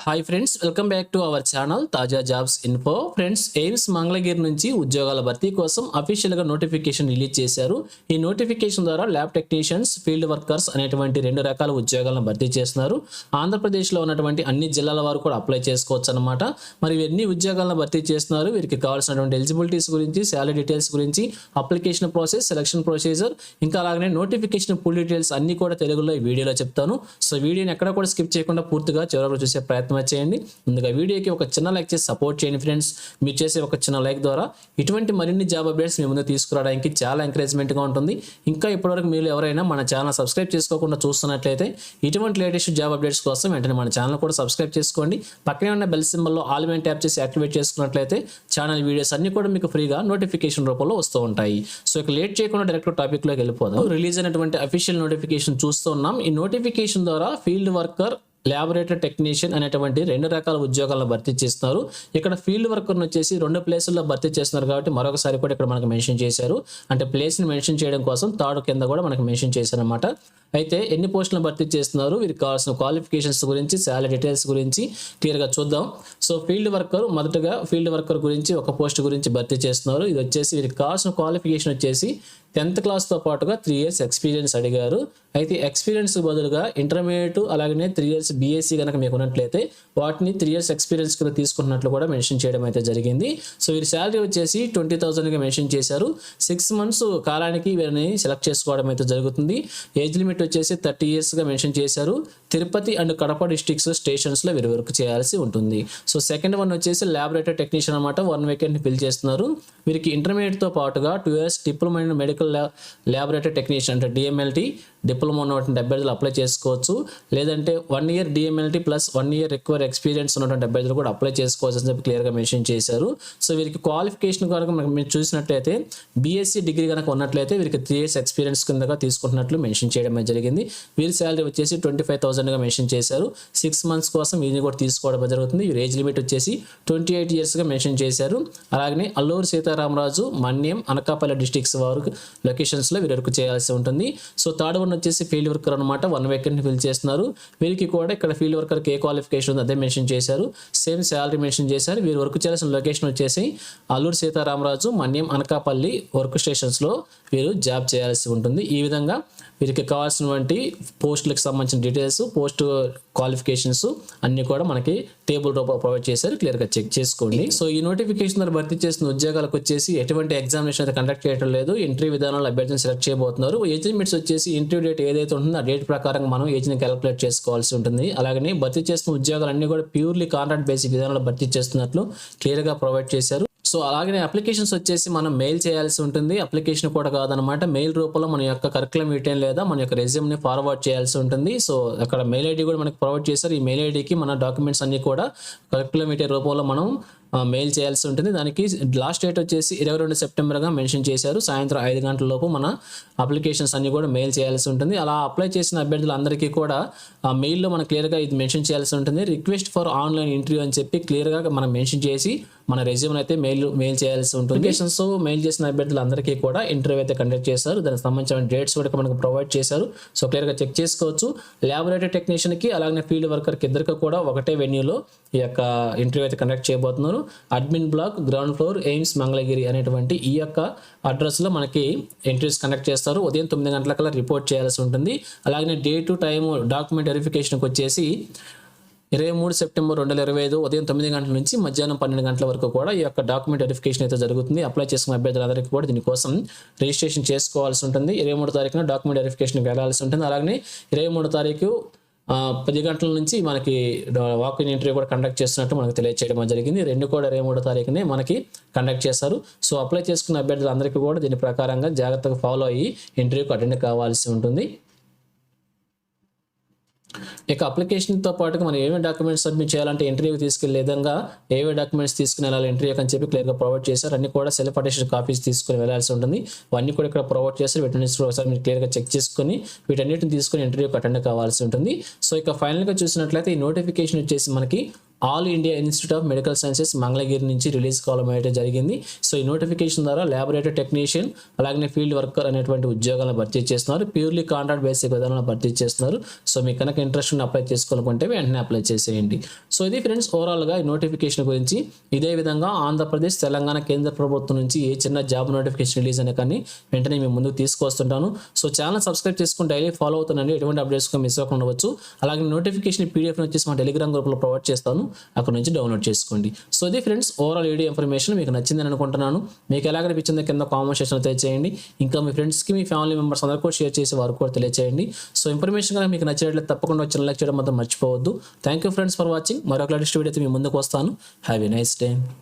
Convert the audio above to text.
Hi friends, welcome back to our channel Taaza jobs info. Friends, AIIMS Mangalagiri నుంచి ఉద్యోగాల భర్తీ కోసం అఫీషియల్గా నోటిఫికేషన్ రిలీజ్ చేశారు. ఈ నోటిఫికేషన్ ద్వారా ల్యాబ్ టెక్నీషియన్స్, ఫీల్డ్ వర్కర్స్ అనేటువంటి 2 రకాల ఉద్యోగాలను భర్తీ చేస్తున్నారు. ఆంధ్రప్రదేశ్లో ఉన్నటువంటి అన్ని జిల్లాల వారు కూడా అప్లై చేసుకోవచ్చు అనమాట. మరి ఎన్ని ఉద్యోగాలను భర్తీ చేస్తున్నారు, వీరికి కావాల్సినటువంటి ఎలిజిబిలిటీస్ గురించి, శాలరీ డీటెయిల్స్ గురించి, అప్లికేషన్ ప్రాసెస్, సెలక్షన్ ప్రొసీజర్, ఇంకా అలాగే నోటిఫికేషన్ ఫుల్ డీటెయిల్స్ అన్ని కూడా తెలుగులో ఈ వీడియోలో చెప్తాను. సో వీడియోని ఎక్కడ కూడా స్కిప్ చేయకుండా పూర్తిగా చివరకు చూసే ప్రయత్నం చేయండి. ముందుగా వీడియోకి ఒక చిన్న లైక్ చేసి సపోర్ట్ చేయండి ఫ్రెండ్స్. మీరు చేసే ఒక చిన్న లైక్ ద్వారా ఇటువంటి మరిన్ని జాబ్ అప్డేట్స్ మీ ముందు తీసుకురావడానికి చాలా ఎంకరేజ్మెంట్గా ఉంటుంది. ఇంకా ఇప్పటివరకు మీరు ఎవరైనా మన ఛానల్ సబ్స్క్రైబ్ చేసుకోకుండా చూస్తున్నట్లయితే ఇటువంటి లేటెస్ట్ జాబ్ అప్డేట్స్ కోసం వెంటనే మన ఛానల్ కూడా సబ్స్క్రైబ్ చేసుకోండి. పక్కనే ఉన్న బెల్ సింబల్లో ఆల్ మీద ట్యాప్ చేసి యాక్టివేట్ చేసుకున్నట్లయితే ఛానల్ వీడియోస్ అన్ని కూడా మీకు ఫ్రీగా నోటిఫికేషన్ రూపంలో వస్తూ ఉంటాయి. సో ఇక లేట్ చేయకుండా డైరెక్ట్ టాపిక్లోకి వెళ్ళిపోదాం. రిలీజ్ అయినటువంటి అఫీషియల్ నోటిఫికేషన్ చూస్తూ ఉన్నాం. ఈ నోటిఫికేషన్ ద్వారా ఫీల్డ్ వర్కర్, ల్యాబొరేటరీ టెక్నీషియన్ అనేటువంటి 2 రకాల ఉద్యోగాలను భర్తీ చేస్తున్నారు. ఇక్కడ ఫీల్డ్ వర్కర్ వచ్చేసి 2 ప్లేసుల్లో భర్తీ చేస్తున్నారు కాబట్టి మరొకసారి కూడా ఇక్కడ మనకు మెన్షన్ చేశారు. అంటే ప్లేస్ని మెన్షన్ చేయడం కోసం థర్డ్ కింద కూడా మనకు మెన్షన్ చేశారనమాట. అయితే ఎన్ని పోస్టులను భర్తీ చేస్తున్నారు, వీరికి కావాల్సిన క్వాలిఫికేషన్స్ గురించి, శాలరీ డీటెయిల్స్ గురించి క్లియర్గా చూద్దాం. సో ఫీల్డ్ వర్కర్, మొదటగా ఫీల్డ్ వర్కర్ గురించి ఒక పోస్ట్ గురించి భర్తీ చేస్తున్నారు. ఇది వచ్చేసి వీరికి కావాల్సిన క్వాలిఫికేషన్ వచ్చేసి 10th క్లాస్తో పాటుగా 3 years ఎక్స్పీరియన్స్ అడిగారు. అయితే ఎక్స్పీరియన్స్ బదులుగా ఇంటర్మీడియట్ అలాగనే 3 years బీఎస్సీ కనుక మీకు ఉన్నట్లయితే వాటిని 3 years ఎక్స్పీరియన్స్ కింద తీసుకున్నట్లు కూడా మెన్షన్ చేయడం అయితే జరిగింది. సో వీరి శాలరీ వచ్చేసి 20,000గా మెన్షన్ చేశారు. 6 months కాలానికి వీరిని సెలెక్ట్ చేసుకోవడం అయితే జరుగుతుంది. ఏజ్ లిమిట్ వచ్చేసి 30 yearsగా మెన్షన్ చేశారు. తిరుపతి అండ్ కడప డిస్ట్రిక్ట్స్ స్టేషన్స్లో వీరు వర్క్ చేయాల్సి ఉంటుంది. సో సెకండ్ వన్ వచ్చేసి ల్యాబొరేటరీ టెక్నీషియన్ అనమాట. 1 వేకెంట్ని ఫిల్ చేస్తున్నారు. వీరికి ఇంటర్మీడియట్తో పాటుగా 2 years diploma in medical laboratory technician అంటే డిఎంఎల్టీ డిప్లొమా ఉన్నటువంటి అభ్యర్థులు అప్లై చేసుకోవచ్చు. లేదంటే 1 year DMLT plus 1 year require experience ఉన్నటువంటి అభ్యర్థులు కూడా అప్లై చేసుకోవచ్చు అని చెప్పి క్లియర్గా మెన్షన్ చేశారు. సో వీరికి క్వాలిఫికేషన్ కనుక మీరు చూసినట్లయితే బీఎస్సీ డిగ్రీ కనుక ఉన్నట్లయితే వీరికి 3 years ఎక్స్పీరియన్స్ కిందగా తీసుకుంటున్నట్లు మెన్షన్ చేయడం జరిగింది. వీరి శాలరీ వచ్చేసి 25,000గా మెన్షన్ చేశారు. 6 months కోసం వీరిని కూడా తీసుకోవడం జరుగుతుంది. వీరి ఏజ్ లిమిట్ వచ్చేసి 28 yearsగా మెన్షన్ చేశారు. అలాగే అల్లూరు సీతారామరాజు, మన్యం, అనకాపల్లి డిస్ట్రిక్ట్స్ వారు లొకేషన్స్లో వీరు వర్క్ చేయాల్సి ఉంటుంది. సో థర్డ్ వన్ వచ్చేసి ఫీల్డ్ వర్కర్ అనమాట. 1 వేకెంట్ని ఫిల్ చేస్తున్నారు. వీరికి కూడా ఇక్కడ ఫీల్డ్ వర్కర్కి ఏ క్వాలిఫికేషన్ ఉందో అదే మెన్షన్ చేశారు. సేమ్ శాలరీ మెన్షన్ చేశారు. వీరు వర్క్ చేయాల్సిన లొకేషన్ వచ్చేసి అల్లూరు సీతారామరాజు, మన్యం, అనకాపల్లి వర్క్ స్టేషన్స్లో వీరు జాబ్ చేయాల్సి ఉంటుంది. ఈ విధంగా వీరికి కావాల్సినటువంటి పోస్టులకు సంబంధించిన డీటెయిల్స్, పోస్ట్ క్వాలిఫికేషన్స్ అన్నీ కూడా మనకి టేబుల్ రూపంలో ప్రొవైడ్ చేశారు. క్లియర్గా చెక్ చేసుకోండి. సో ఈ నోటిఫికేషన్ ద్వారా భర్తీ చేసిన ఉద్యోగాలకు వచ్చేసి ఎటువంటి ఎగ్జామినేషన్ అయితే కండక్ట్ చేయడం లేదు. ఇంటర్వ్యూ విధానంలో అభ్యర్థిని సెలెక్ట్ చేయబోతున్నారు. ఏజ్ లిమిట్స్ వచ్చేసి ఇంటర్వ్యూ డేట్ ఏదైతే ఉంటుందో ఆ డేట్ ప్రకారం మనం ఏజ్ని క్యాలిక్యులేట్ చేసుకోవాల్సి ఉంటుంది. అలాగే భర్తీ చేస్తున్న ఉద్యోగాలన్నీ కూడా ప్యూర్లీ కాంట్రాక్ట్ బేసిక్ విధానంలో భర్తీ చేస్తున్నట్లు క్లియర్గా ప్రొవైడ్ చేశారు. సో అలాగే అప్లికేషన్స్ వచ్చేసి మనం మెయిల్ చేయాల్సి ఉంటుంది. అప్లికేషన్ కూడా కాదనమాట, మెయిల్ రూపంలో మన యొక్క కరికులం మీటింగ్ లేదా మన యొక్క రెజ్యూమ్ని ఫార్వర్డ్ చేయాల్సి ఉంటుంది. సో అక్కడ మెయిల్ ఐడి కూడా మనకి ప్రొవైడ్ చేశారు. ఈ మెయిల్ ఐడికి మన డాక్యుమెంట్స్ అన్ని కూడా కరికులం మీటింగ్ రూపంలో మనం మెయిల్ చేయాల్సి ఉంటుంది. దానికి లాస్ట్ డేట్ వచ్చేసి 22 సెప్టెంబర్గా మెన్షన్ చేశారు. సాయంత్రం 5 గంటల లోపు మన అప్లికేషన్స్ అన్ని కూడా మెయిల్ చేయాల్సి ఉంటుంది. అలా అప్లై చేసిన అభ్యర్థులందరికీ కూడా ఆ మెయిల్లో మనం క్లియర్గా ఇది మెన్షన్ చేయాల్సి ఉంటుంది. రిక్వెస్ట్ ఫర్ ఆన్లైన్ ఇంటర్వ్యూ అని చెప్పి క్లియర్గా మనం మెన్షన్ చేసి మన రెజ్యూమ్ అయితే మెయిల్ చేయాల్సి ఉంటుంది. అప్లికేషన్స్ మెయిల్ చేసిన అభ్యర్థులందరికీ కూడా ఇంటర్వ్యూ అయితే కండక్ట్ చేశారు. దానికి సంబంధించిన డేట్స్ కూడా మనకు ప్రొవైడ్ చేశారు. సో క్లియర్గా చెక్ చేసుకోవచ్చు. ల్యాబొరేటరీ టెక్నీషియన్కి అలాగే ఫీల్డ్ వర్కర్కి ఇద్దరికి కూడా ఒకటే వెన్యూలో ఈ యొక్క ఇంటర్వ్యూ అయితే కండక్ట్ చేయబోతున్నారు. Admin block, ground floor, AIIMS Mangalagiri అనేటువంటి ఈ యొక్క అడ్రస్లో మనకి ఇంటర్వ్యూస్ కండక్ట్ చేస్తారు. ఉదయం 9 గంటలకల్లా రిపోర్ట్ చేయాల్సి ఉంటుంది. అలాగే డేటు, టైము, డాక్యుమెంట్ వెరిఫికేషన్కి వచ్చేసి 23 సెప్టెంబర్ 2025 ఉదయం 9 గంటల నుంచి మధ్యాహ్నం 12 గంటల వరకు కూడా ఈ యొక్క డాక్యుమెంట్ వెరిఫికేషన్ అయితే జరుగుతుంది. అప్లై చేసుకున్న అభ్యర్థులందరికీ కూడా దీనికోసం రిజిస్ట్రేషన్ చేసుకోవాల్సి ఉంటుంది. 23 తారీఖున డాక్యుమెంట్ వెరిఫికేషన్కి వెళ్ళాల్సి ఉంటుంది. అలాగే 23 తారీఖు 10 గంటల నుంచి మనకి వాక్ ఇన్ ఇంటర్వ్యూ కూడా కండక్ట్ చేస్తున్నట్టు మనకు తెలియజేయడం జరిగింది. 2 కూడా 23 తారీఖునే మనకి కండక్ట్ చేస్తారు. సో అప్లై చేసుకున్న అభ్యర్థులందరికీ కూడా దీని ప్రకారంగా జాగ్రత్తగా ఫాలో అయ్యి ఇంటర్వ్యూకి అటెండ్ కావాల్సి ఉంటుంది. ఇక అప్లికేషన్తో పాటుగా మనం ఏమేమి డాక్యుమెంట్స్ సబ్మిట్ చేయాలంటే ఇంటర్వ్యూకి తీసుకెళ్లే విధంగా ఏవే డాక్యుమెంట్స్ తీసుకుని వెళ్ళాలి ఇంటర్వ్యూకి అని చెప్పి క్లియర్గా ప్రొవైడ్ చేశారు. అన్ని కూడా సెల్ఫ్ అటెస్టెడ్ కాపీస్ తీసుకుని వెళ్ళాల్సి ఉంటుంది. అవన్నీ కూడా ఇక్కడ ప్రొవైడ్ చేస్తారు. వీటిని ఒకసారి మీరు క్లియర్గా చెక్ చేసుకుని వీటన్నిటిని తీసుకుని ఇంటర్వ్యూకి అటెండ్ కావాల్సి ఉంటుంది. సో ఇక ఫైనల్గా చూసినట్లయితే ఈ నోటిఫికేషన్ వచ్చేసి మనకి all India institute of medical sciences Mangalagiri నుంచి రిలీజ్ కావడం అయితే జరిగింది. సో ఈ నోటిఫికేషన్ ద్వారా ల్యాబొరేటరీ టెక్నీషియన్ అలాగే ఫీల్డ్ వర్కర్ అనేటువంటి ఉద్యోగాలను భర్తీ చేస్తున్నారు. ప్యూర్లీ కాంట్రాక్ట్ బేసిక్ విధానంలో భర్తీ చేస్తున్నారు. సో మీకు కనుక ఇంట్రెస్ట్ అప్లై చేసుకోవాలనుకుంటే వెంటనే అప్లై చేసేయండి. సో ఇది ఫ్రెండ్స్ ఓవరాల్గా ఈ నోటిఫికేషన్ గురించి. ఇదే విధంగా ఆంధ్రప్రదేశ్, తెలంగాణ కేంద్ర ప్రభుత్వం నుంచి ఏ చిన్న జాబ్ నోటిఫికేషన్ రిలీజ్ అయినా కానీ వెంటనే మేము ముందుకు తీసుకొస్తుంటాను. సో ఛానల్ సబ్స్క్రైబ్ చేసుకుని డైలీ ఫాలో అవుతుండండి, ఎటువంటి అప్డేట్స్ మిస్ అవ్వకుండా ఉండవచ్చు. అలాగే నోటిఫికేషన్ పీడిఎఫ్ వచ్చేసి మా టెలిగ్రామ్ గ్రూప్లో ప్రొవైడ్ చేస్తాను, అక్కడ నుంచి డౌన్లోడ్ చేసుకోండి. సో ఇది ఫ్రెండ్స్ ఓవరాల్ వీడియో ఇన్ఫర్మేషన్ మీకు నచ్చిందని అనుకుంటున్నాను. మీకు ఎలా అనిపించిందో కింద కామెంట్ సెక్షన్ తెలియజేయండి. ఇంకా మీ ఫ్రెండ్స్కి, మీ ఫ్యామిలీ మెంబర్స్ అందరూ కూడా షేర్ చేసి వారు కూడా తెలియజేయండి. సో ఇన్ఫర్మేషన్ కనుక మీకు నచ్చినట్లయితే తప్పకుండా వచ్చి లైక్ చేయడం మాత్రం మర్చిపోవద్దు. Thank you friends for watching. మరొక లేటెస్ట్ వీడియో అయితే మీ ముందుకు వస్తాను. Have a nice day.